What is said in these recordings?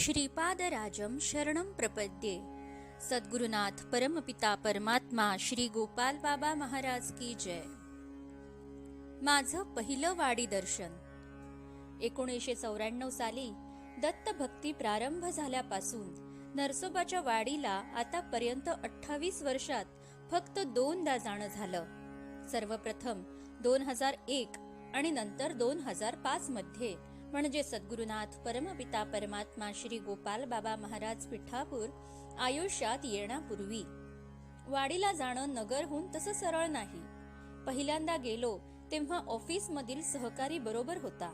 श्रीपादराजं शरणं प्रपद्ये। सद्गुरुनाथ परमपिता परमात्मा श्री गोपाल बाबा महाराज की जय। माझं पहिलं वाडी दर्शन 1994 साली दत्त भक्ती प्रारंभ झाल्यापासून नरसोबाच्या वाडीला आतापर्यंत 28 वर्षात फक्त 2दा जाणं झालं। सर्वप्रथम 2001 आणि नंतर 2005 मध्ये, म्हणजे सद्गुरुनाथ परमपिता परमात्मा श्री गोपाल बाबा महाराज पिठापूर आयुष्यात येण्यापूर्वी। वाडीला जाणं नगरहून तसं सरळ नाही। पहिल्यांदा गेलो तेव्हा ऑफिस मधील सहकारी बरोबर होता,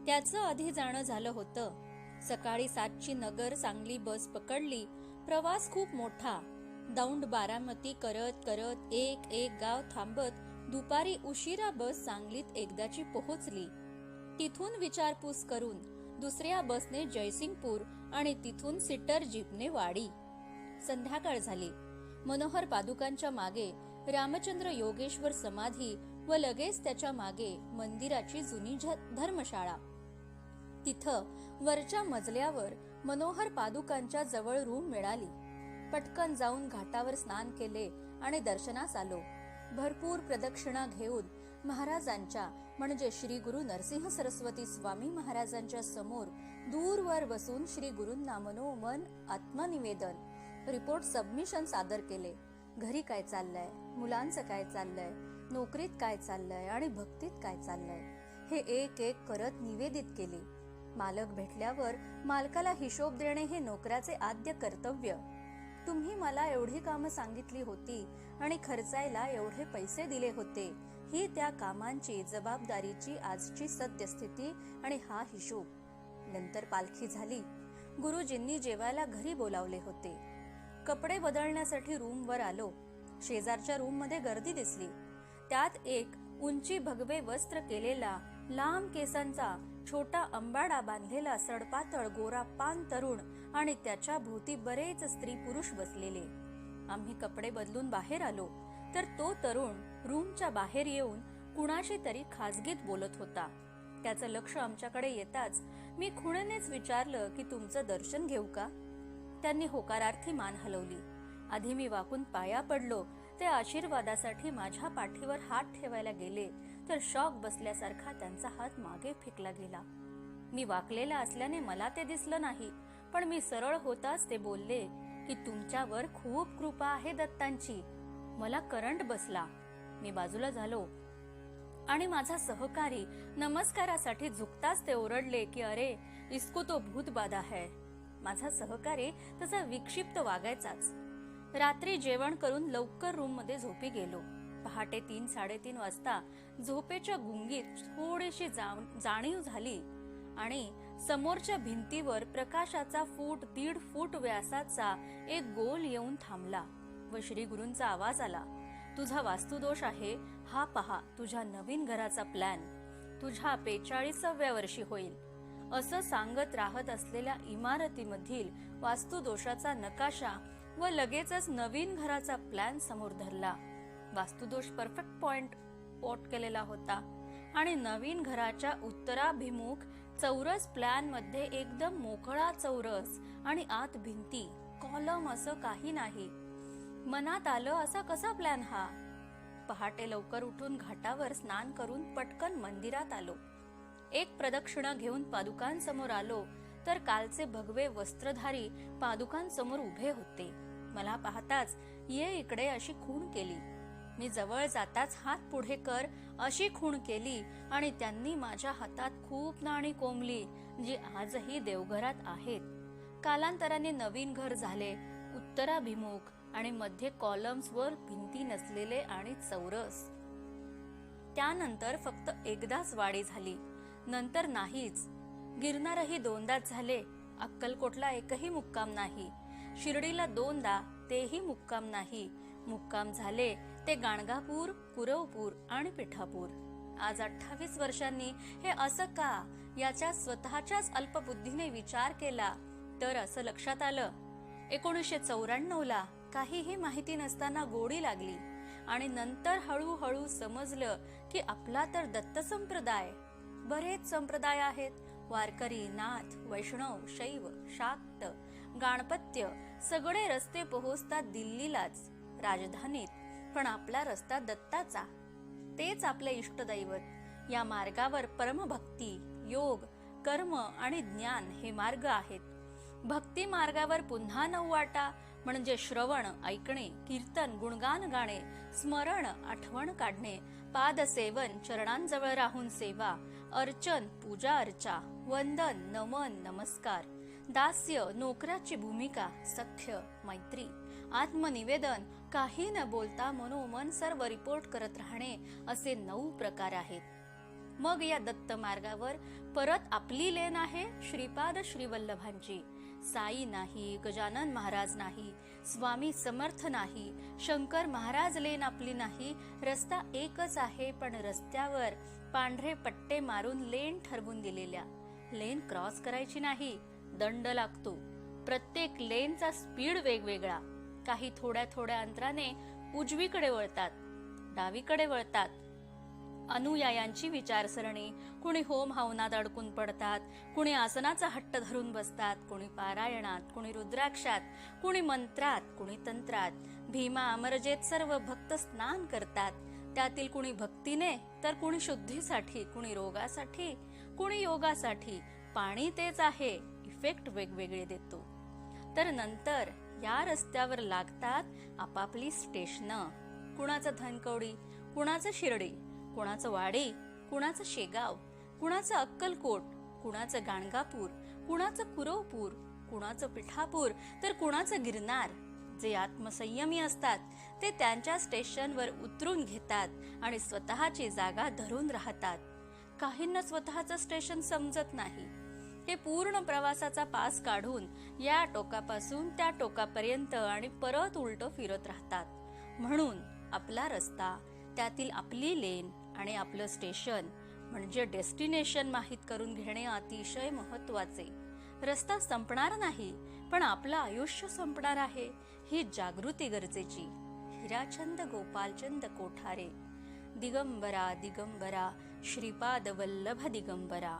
त्याचं आधी जाणं झालं होतं। सकाळी 7ची नगर सांगली बस पकडली। प्रवास खूप मोठा, दौंड बारामती करत करत एक एक गाव थांबत दुपारी उशिरा बस सांगलीत एकदाची पोहोचली। तिथून विचारपूस करून दुसऱ्या बसने जयसिंगपूर आणि तिथून सीटर जीपने वाडी। संध्याकाळ झाली। मनोहर पादुकांच्या मागे रामचंद्र योगेश्वर समाधी व लगेच त्याच्या मागे मंदिराची जुनी धर्मशाळा। तिथं वरच्या मजल्यावर मनोहर पादुकांच्या जवळ रूम मिळाली। पटकन जाऊन घाटावर स्नान केले आणि दर्शनास आलो। भरपूर प्रदक्षिणा घेऊन महाराजांच्या म्हणजे श्री गुरु नरसिंह सरस्वती स्वामी महाराजांच्या समोर दूरवर बसून श्री गुरूंना मनोमन आत्मनिवेदन रिपोर्ट सबमिशन सादर केले। घरी काय चाललंय, मुलांचं काय चाललंय, नोकरीत काय चाललंय आणि भक्तीत काय चाललंय हे एक एक करत निवेदित केले। मालक भेटल्यावर मालकाला हिशोब देणे हे नोकराचे आद्य कर्तव्य। तुम्ही मला एवढी कामं सांगितली होती आणि खर्चायला एवढे पैसे दिले होते, ही त्या कामांची जबाबदारीची आजची सद्यस्थिती आणि हा हिशोब। नंतर पालखी झाली। गुरुजींनी जेवायला घरी बोलावले होते। कपडे बदलण्यासाठी रूमवर आलो। शेजारच्या रूम मध्ये गर्दी दिसली। त्यात एक उंची भगवे वस्त्र केलेला लांब केसांचा छोटा अंबाडा बांधलेला सडपातळ गोरा पान तरुण आणि त्याच्या भोवती बरेच स्त्री पुरुष बसलेले। आम्ही कपडे बदलून बाहेर आलो तर तो तरुण रूमच्या बाहेर येऊन कुणाशी तरी खाजगीत बोलत होता। त्याचं लक्ष आमच्याकडे येताच मी खुणेनेच विचारलं की तुमचं दर्शन घेऊ का? त्यांनी होकारार्थी मान हलवली। आधी मी वाकून पाया पडलो। ते आशीर्वादासाठी माझ्या पाठीवर हात ठेवायला गेले तर शॉक बसल्यासारखा त्यांचा हात मागे फेकला गेला। मी वाकलेला असल्याने मला ते दिसलं नाही, पण मी सरळ होताच ते बोलले की तुमच्यावर खूप कृपा आहे दत्तांची। मला करंट बसला। मी बाजूला झालो आणि माझा सहकारी नमस्कारासाठी झुकताच ते ओरडले की अरे इसको तो भूत बाधा है। माझा सहकारी तसा विक्षिप्त वागायचाच। रात्री जेवण करून लवकर रूम मध्ये झोपी गेलो। पहाटे 3-3:30 वाजता झोपेच्या गुंगीत थोडीशी जाणीव झाली आणि समोरच्या भिंतीवर प्रकाशाचा 1.5 फूट व्यासाचा एक गोल येऊन थांबला व श्री गुरूंचा आवाज आला, तुझा वास्तुदोष आहे हा पहा, तुझ्या नवीन घराचा प्लॅन तुझ्या 45व्या वर्षी होईल। असं सांगत राहत असलेल्या इमारतीमधील वास्तुदोषाचा नकाशा व लगेचच नवीन घराचा प्लॅन समोर धरला। वास्तुदोष परफेक्ट पॉइंट पोट केलेला होता आणि नवीन घराच्या उत्तराभिमुख चौरस प्लॅन मध्ये एकदम मोकळा चौरस आणि आत भिंती कॉलम असं काही नाही। मनात आलं असा कसा प्लॅन हा? पहाटे लवकर उठून घाटावर स्नान करून पटकन मंदिरात आलो। एक प्रदक्षिणा घेऊन पादुकांसमोर आलो तर कालचे भगवे वस्त्रधारी पादुकांसमोर उभे होते। मला पाहताच ये इकडे अशी खूण केली। मी जवळ जाताच हात पुढे कर अशी खूण केली आणि त्यांनी माझ्या हातात खूप नाणी कोंबली जी आजही देवघरात आहेत। कालांतराने नवीन घर झाले, उत्तराभिमुख आणि मध्ये कॉलम्स वर भिंती नसलेले आणि चौरस। त्यानंतर फक्त एकदाच वाडी झाली, नंतर नाहीच। गिरनारही 2दाच झाले। अक्कलकोटला एकही मुक्काम नाही। शिर्डीला 2दा, तेही मुक्काम नाही। मुक्काम झाले ते गाणगापूर, पुरवपूर आणि पिठापूर। आज 28 वर्षांनी हे असं का याच्या स्वतःच्याच अल्पबुद्धीने विचार केला तर असं लक्षात आलं, 1994ला काहीही माहिती नसताना गोडी लागली आणि नंतर हळूहळू समजलं की आपला तर दत्त संप्रदाय, बरेच संप्रदाय आहेत वारकरी, नाथ, वैष्णव, शैव, शाक्त, गाणपत्य सगळे रस्ते पोहोचतात दिल्लीलाच, राजधानीत. पण आपला रस्ता दत्ताचा, तेच आपले इष्टदैवत. या मार्गावर परमभक्ती, योग, कर्म आणि ज्ञान हे मार्ग आहेत. भक्ती मार्गावर पुन्हा 9 वाटा म्हणजे श्रवण ऐकणे, कीर्तन गुणगान गाणे, स्मरण आठवण काढणे, पादसेवन चरणांजवळ राहून सेवा, अर्चन पूजा अर्चा, वंदन नमन नमस्कार, दास्य नोकराची भूमिका, सख्य मैत्री, आत्मनिवेदन, काही न बोलता मनोमन सर्व रिपोर्ट करत राहणे, असे 9 प्रकार आहेत. मग या दत्त मार्गावर परत आपली लेन आहे श्रीपाद श्रीवल्लभांची. साई नाही, गजानन महाराज नाही, स्वामी समर्थ नाही, शंकर महाराज लेन आपली नाही. रस्ता एकच आहे, पण रस्त्यावर पांढरे पट्टे मारून लेन ठरवून दिलेल्या. लेन क्रॉस करायची नाही, दंड लागतो. प्रत्येक लेनचा स्पीड वेगवेगळा. काही थोड्या थोड्या अंतराने उजवीकडे वळतात, डावीकडे वळतात. अनुयायांची विचारसरणी, कुणी होम हवनात अडकून पडतात, कुणी आसनाचा हट्ट धरून बसतात, कुणी पारायणात, कुणी रुद्राक्षात, कुणी मंत्रात, कुणी तंत्रात. भीमा अमरजेत सर्व भक्त स्नान करतात. त्यातील कुणी भक्तीने, तर कुणी शुद्धीसाठी, कुणी रोगासाठी, कुणी योगासाठी. पाणी तेच आहे, इफेक्ट वेगवेगळे देतो. तर नंतर या रस्त्यावर लागतात आपापली स्टेशनं. कुणाचं धनकवडी, कुणाचं शिर्डी, कुणाचं वाडी, कुणाचं शेगाव, कुणाचं अक्कलकोट, कुणाचं गाणगापूर, कुणाचं कुरवपूर, कुणाचं पिठापूर, तर कुणाचं गिरनार. जे आत्मसंयमी असतात ते त्यांच्या स्टेशनवर उतरून घेतात आणि स्वतःची जागा धरून राहतात. काहींना स्वतःचं स्टेशन समजत नाही. हे पूर्ण प्रवासाचा पास काढून या टोकापासून त्या टोकापर्यंत आणि परत उलट फिरत राहतात. म्हणून आपला रस्ता, त्यातील आपली लेन आणि आपलं स्टेशन म्हणजे डेस्टिनेशन माहीत करून घेणे अतिशय महत्वाचे. रस्ता संपणार नाही, पण आपलं आयुष्य संपणार आहे, ही जागृती गरजेची. हिराचंद गोपालचंद कोठारे. दिगंबरा दिगंबरा श्रीपाद वल्लभ दिगंबरा.